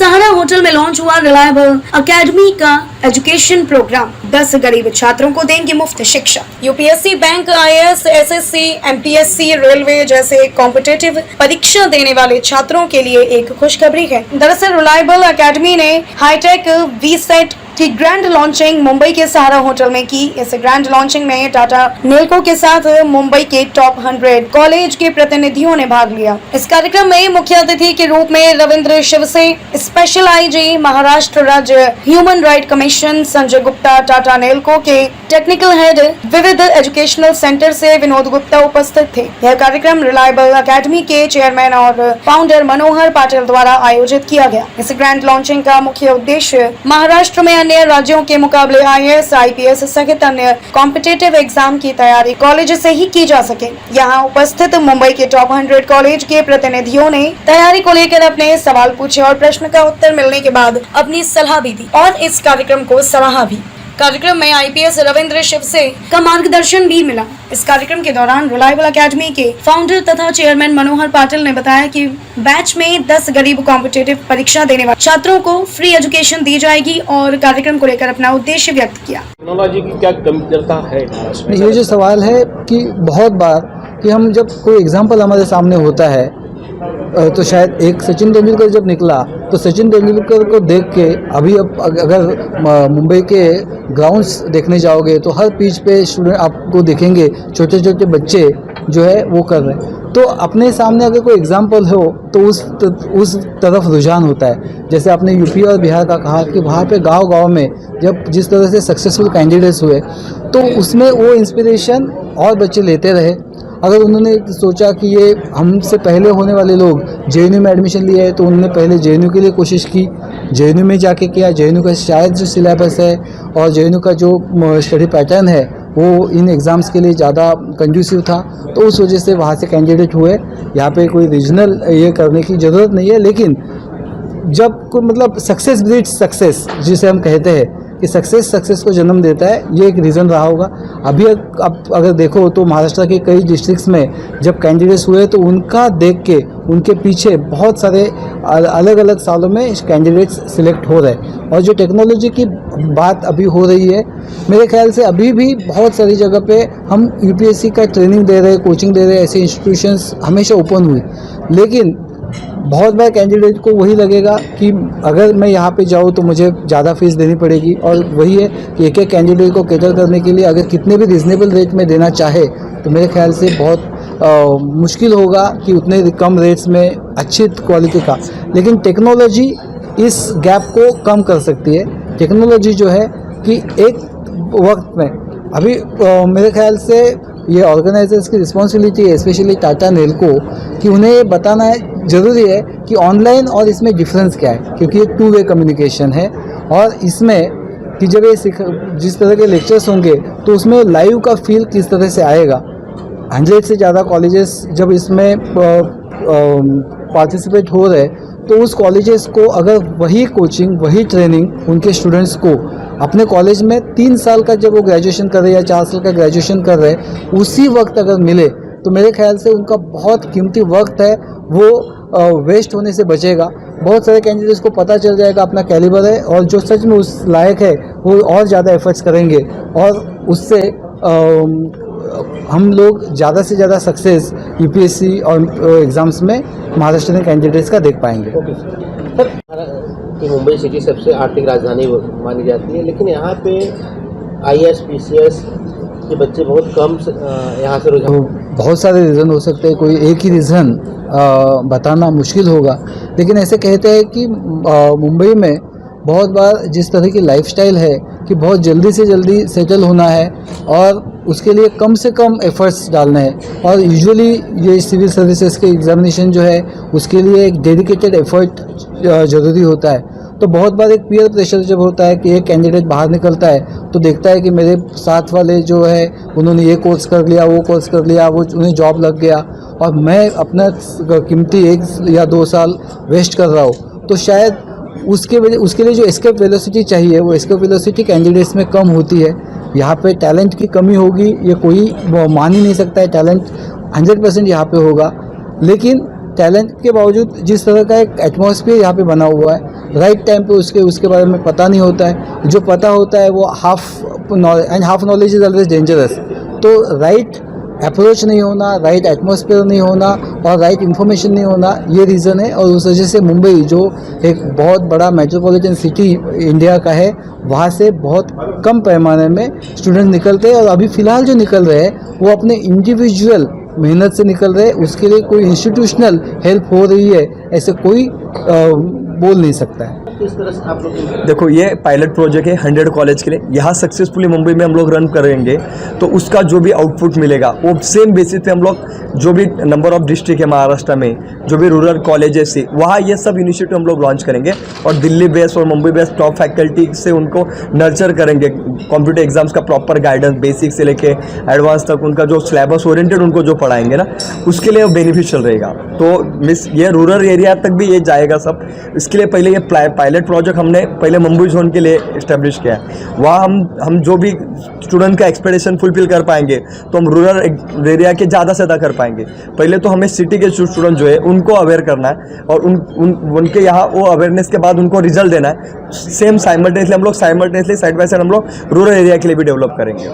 सहारा hotel में launch हुआ reliable academy का एजुकेशन प्रोग्राम। 10 गरीब छात्रों को देंगे मुफ्त शिक्षा। UPSC, bank, IAS, SSC, MPSC, railway जैसे कॉम्पिटिटिव परीक्षा देने वाले छात्रों के लिए एक खुशखबरी है। दरअसल रिलायबल अकेडमी ने हाईटेक वीसेट की ग्रैंड लॉन्चिंग मुंबई के सहारा होटल में की। इस ग्रैंड लॉन्चिंग में टाटा नेल्को के साथ मुंबई के टॉप 100 कॉलेज के प्रतिनिधियों ने भाग लिया। इस कार्यक्रम में मुख्य अतिथि के रूप में रविंद्र शिवसे, स्पेशल आईजी महाराष्ट्र राज्य human right commission Sanjay Gupta, Tata Nelco के टेक्निकल हेड विविध एजुकेशनल सेंटर से विनोद गुप्ता उपस्थित थे। यह कार्यक्रम रिलायबल अकेडमी के चेयरमैन और फाउंडर मनोहर पाटिल द्वारा आयोजित किया गया। इस ग्रैंड लॉन्चिंग का मुख्य उद्देश्य महाराष्ट्र में अन्य राज्यों के मुकाबले आईएएस, आईपीएस सहित अन्य कॉम्पिटिटिव एग्जाम की तैयारी कॉलेज से ही की जा सके। यहाँ उपस्थित मुंबई के टॉप 100 कॉलेज के प्रतिनिधियों ने तैयारी को लेकर अपने सवाल पूछे और प्रश्न का उत्तर मिलने के बाद अपनी सलाह भी दी और इस कार्यक्रम को सराहा भी। कार्यक्रम में आईपीएस रविंद्र शिवसे का मार्गदर्शन भी मिला। इस कार्यक्रम के दौरान रिलायबल अकेडमी के फाउंडर तथा चेयरमैन मनोहर पाटिल ने बताया कि बैच में 10 गरीब कॉम्पिटिटिव परीक्षा देने वाले छात्रों को फ्री एजुकेशन दी जाएगी और कार्यक्रम को लेकर अपना उद्देश्य व्यक्त किया। टेक्नोलॉजी की क्या कमतरता है? ये जो सवाल है कि बहुत बार कि हम जब कोई एग्जाम्पल हमारे सामने होता है तो शायद एक सचिन तेंदुलकर जब निकला तो सचिन तेंदुलकर को देख के अभी अब अगर मुंबई के ग्राउंड्स देखने जाओगे तो हर पिच पे स्टूडेंट आपको देखेंगे, छोटे छोटे बच्चे जो है वो कर रहे हैं। तो अपने सामने अगर कोई एग्जाम्पल हो तो उस तरफ रुझान होता है। जैसे आपने यूपी और बिहार का कहा कि वहाँ पे गांव-गांव में जब जिस तरह से सक्सेसफुल कैंडिडेट्स हुए तो उसमें वो इंस्पिरेशन और बच्चे लेते रहे। अगर उन्होंने सोचा कि ये हमसे पहले होने वाले लोग जेएनयू में एडमिशन लिया है तो उन्होंने पहले जेएनयू के लिए कोशिश की, जेएनयू में जाके किया। जेएनयू का शायद जो सिलेबस है और जेएनयू का जो स्टडी पैटर्न है वो इन एग्ज़ाम्स के लिए ज़्यादा कंड्यूसिव था, तो उस वजह से वहाँ से कैंडिडेट हुए। यहाँ पे कोई रीजनल ये करने की ज़रूरत नहीं है, लेकिन जब कोई मतलब सक्सेस ब्रीड्स सक्सेस जिसे हम कहते हैं कि सक्सेस को जन्म देता है, ये एक रीज़न रहा होगा। अभी अब अगर देखो तो महाराष्ट्र के कई डिस्ट्रिक्ट्स में जब कैंडिडेट्स हुए तो उनका देख के उनके पीछे बहुत सारे अलग अलग सालों में कैंडिडेट्स सिलेक्ट हो रहे हैं। और जो टेक्नोलॉजी की बात अभी हो रही है, मेरे ख्याल से अभी भी बहुत सारी जगह पे हम यूपीएससी का ट्रेनिंग दे रहे हैं, कोचिंग दे रहे हैं, ऐसे इंस्टीट्यूशंस हमेशा ओपन हुई। लेकिन बहुत बार कैंडिडेट को वही लगेगा कि अगर मैं यहाँ पे जाऊँ तो मुझे ज़्यादा फीस देनी पड़ेगी। और वही है कि एक एक कैंडिडेट को कैटर करने के लिए अगर कितने भी रिजनेबल रेट में देना चाहे तो मेरे ख्याल से बहुत मुश्किल होगा कि उतने कम रेट्स में अच्छी क्वालिटी का। लेकिन टेक्नोलॉजी इस गैप को कम कर सकती है। टेक्नोलॉजी जो है कि एक वक्त में अभी मेरे ख्याल से ये ऑर्गेनाइजर्स की रिस्पॉन्सिबिलिटी है, स्पेशली टाटा नेल्को, कि उन्हें ये बताना है ज़रूरी है कि ऑनलाइन और इसमें डिफरेंस क्या है, क्योंकि ये 2 वे कम्युनिकेशन है। और इसमें कि जब ये जिस तरह के लेक्चर्स होंगे तो उसमें लाइव का फील किस तरह से आएगा। 100 से ज़्यादा कॉलेजेस जब इसमें पार्टिसिपेट हो रहे तो उस कॉलेजेस को अगर वही कोचिंग, वही ट्रेनिंग उनके स्टूडेंट्स को अपने कॉलेज में 3 साल का जब वो ग्रेजुएशन कर रहे हैं या 4 साल का ग्रेजुएशन कर रहे हैं उसी वक्त अगर मिले तो मेरे ख्याल से उनका बहुत कीमती वक्त है वो वेस्ट होने से बचेगा। बहुत सारे कैंडिडेट्स को पता चल जाएगा अपना कैलिबर है और जो सच में उस लायक है वो और ज़्यादा एफर्ट्स करेंगे और उससे हम लोग ज़्यादा से ज़्यादा सक्सेस यूपीएससी और एग्ज़ाम्स में महाराष्ट्र कैंडिडेट्स का देख पाएंगे। कि मुंबई सिटी सबसे आर्थिक राजधानी मानी जाती है, लेकिन यहाँ पे आईएएस पीसीएस के बच्चे बहुत कम यहाँ से रुझान। बहुत सारे रीज़न हो सकते हैं, कोई एक ही रीज़न बताना मुश्किल होगा। लेकिन ऐसे कहते हैं कि मुंबई में बहुत बार जिस तरह की लाइफस्टाइल है कि बहुत जल्दी से जल्दी सेटल होना है और उसके लिए कम से कम एफर्ट्स डालना है। और यूजुअली ये सिविल सर्विसेज के एग्जामिनेशन जो है उसके लिए एक डेडिकेटेड एफर्ट ज़रूरी होता है। तो बहुत बार एक पीयर प्रेशर जब होता है कि एक कैंडिडेट बाहर निकलता है तो देखता है कि मेरे साथ वाले जो है उन्होंने ये कोर्स कर लिया, वो कोर्स कर लिया, वो उन्हें जॉब लग गया और मैं अपना कीमती 1 या 2 साल वेस्ट कर रहा हूँ। तो शायद उसके लिए जो एस्केप वेलोसिटी चाहिए वो एस्केप वेलोसिटी कैंडिडेट्स में कम होती है। यहाँ पे टैलेंट की कमी होगी ये कोई मान ही नहीं सकता है। टैलेंट 100% यहाँ पे होगा, लेकिन टैलेंट के बावजूद जिस तरह का एक एटमॉस्फेयर यहाँ पे बना हुआ है राइट टाइम पे उसके बारे में पता नहीं होता है, जो पता होता है वो half knowledge is always dangerous. तो राइट अप्रोच नहीं होना, राइट एटमॉस्फेयर नहीं होना और राइट इन्फॉर्मेशन नहीं होना, ये रीज़न है। और उस वजह से मुंबई जो एक बहुत बड़ा मेट्रोपॉलिटन सिटी इंडिया का है, वहाँ से बहुत कम पैमाने में स्टूडेंट निकलते हैं। और अभी फ़िलहाल जो निकल रहे हैं वो अपने इंडिविजुअल मेहनत से निकल रहे हैं, उसके लिए कोई इंस्टीट्यूशनल हेल्प हो रही है ऐसे कोई बोल नहीं सकता है। किस तरह से आप लोग देखो, ये पायलट प्रोजेक्ट है 100 कॉलेज के लिए। यहाँ सक्सेसफुली मुंबई में हम लोग रन करेंगे तो उसका जो भी आउटपुट मिलेगा वो सेम बेसिस पे हम लोग जो भी नंबर ऑफ डिस्ट्रिक्ट है महाराष्ट्र में, जो भी रूरल कॉलेजेस है, वहाँ ये सब इनिशिएटिव हम लोग लॉन्च करेंगे और दिल्ली बेस्ड और मुंबई बेस्ड टॉप फैकल्टी से उनको नर्चर करेंगे। कॉम्पिटिटिव एग्जाम्स का प्रॉपर गाइडेंस बेसिक से लेके एडवांस तक उनका जो सिलेबस ओरिएंटेड उनको जो पढ़ाएंगे ना, उसके लिए बेनिफिशियल रहेगा। तो मिस ये रूरल एरिया तक भी ये जाएगा सब। इसके लिए पहले ये पायलट प्रोजेक्ट हमने पहले मुंबई जोन के लिए इस्टेब्लिश किया है। वहाँ हम जो भी स्टूडेंट का एक्सपेक्टेशन फुलफिल कर पाएंगे तो हम रूरल एरिया के ज़्यादा से ज़्यादा कर पाएंगे। पहले तो हमें सिटी के स्टूडेंट जो है उनको अवेयर करना है और उनके यहाँ वो अवेयरनेस के बाद उनको रिजल्ट देना है। Same simultaneously side by side हम लोग रूरल एरिया के लिए भी डेवलप करेंगे।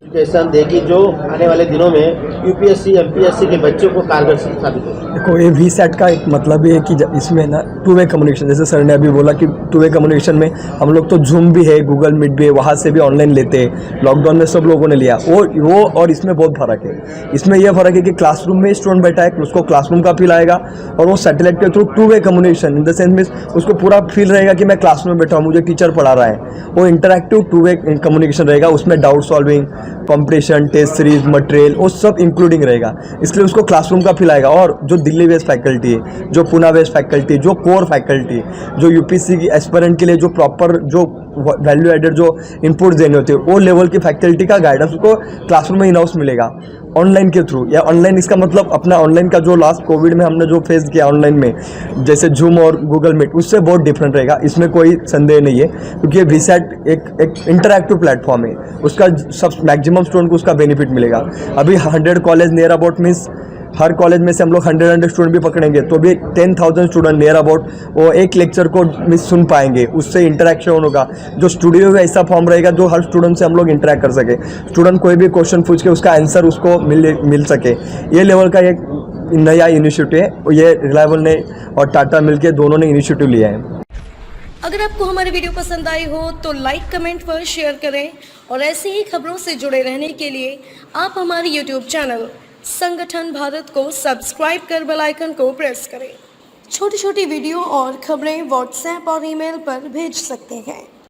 एजुकेशन देगी जो आने वाले दिनों में यूपीएससी एमपीएससी के बच्चों को कारगर साबित हो। देखो, ये वीसेट का एक मतलब ये है कि इसमें ना 2 वे कम्युनिकेशन, जैसे सर ने अभी बोला कि 2 वे कम्युनिकेशन में हम लोग तो जूम भी है, गूगल मीट भी है, वहाँ से भी ऑनलाइन लेते हैं। लॉकडाउन में सब लोगों ने लिया वो और इसमें बहुत फ़र्क है। इसमें यह फ़र्क है कि क्लासरूम में स्टूडेंट बैठा है, उसको क्लासरूम का फील आएगा और वो सैटेलाइट के through 2 way communication in the sense means उसको पूरा फील रहेगा कि मैं क्लासरूम में बैठा हूँ, मुझे टीचर पढ़ा रहा है। वो इंटरैक्टिव 2 वे कम्युनिकेशन रहेगा, उसमें doubt solving, competition, test series, material वो सब इंक्लूडिंग रहेगा। इसलिए उसको क्लासरूम का फील आएगा। और जो दिल्ली बेस्ड फैकल्टी है, जो पुणे बेस्ड फैकल्टी, जो कोर फैकल्टी, जो यूपीएससी की एस्पिरेंट के लिए जो प्रॉपर जो वैल्यू एडेड जो इनपुट देने होते हैं, वो लेवल की फैकल्टी का गाइडेंस उसको क्लासरूम में इन हाउस मिलेगा ऑनलाइन के थ्रू। या ऑनलाइन इसका मतलब अपना ऑनलाइन का जो लास्ट कोविड में हमने जो फेस किया ऑनलाइन में, जैसे जूम और गूगल मीट, उससे बहुत डिफरेंट रहेगा, इसमें कोई संदेह नहीं है। क्योंकि ये वीसेट एक इंटरैक्टिव प्लेटफॉर्म है, उसका सब मैक्सिमम स्टूडेंट को उसका बेनिफिट मिलेगा। अभी 100 college near about means her college में से हम लोग 100 स्टूडेंट भी पकड़ेंगे तो भी 10,000 स्टूडेंट नियर अबाउट वो एक लेक्चर को मिस सुन पाएंगे, उससे इंटरेक्शन होगा। जो स्टूडियो में ऐसा फॉर्म रहेगा जो हर स्टूडेंट से हम लोग इंटरेक्ट कर सके, स्टूडेंट कोई भी क्वेश्चन पूछ के उसका आंसर उसको मिल सके। ये लेवल का एक नया इनिशिएटिव है, ये रिलायबल ने और टाटा मिलके दोनों ने इनिशिएटिव लिया है। अगर आपको हमारी वीडियो पसंद आई हो तो लाइक, कमेंट पर शेयर करें और ऐसी ही खबरों से जुड़े रहने के लिए आप हमारे YouTube चैनल संगठन भारत को सब्सक्राइब कर बेल आइकन को प्रेस करें। छोटी छोटी वीडियो और खबरें व्हाट्सएप और ईमेल पर भेज सकते हैं।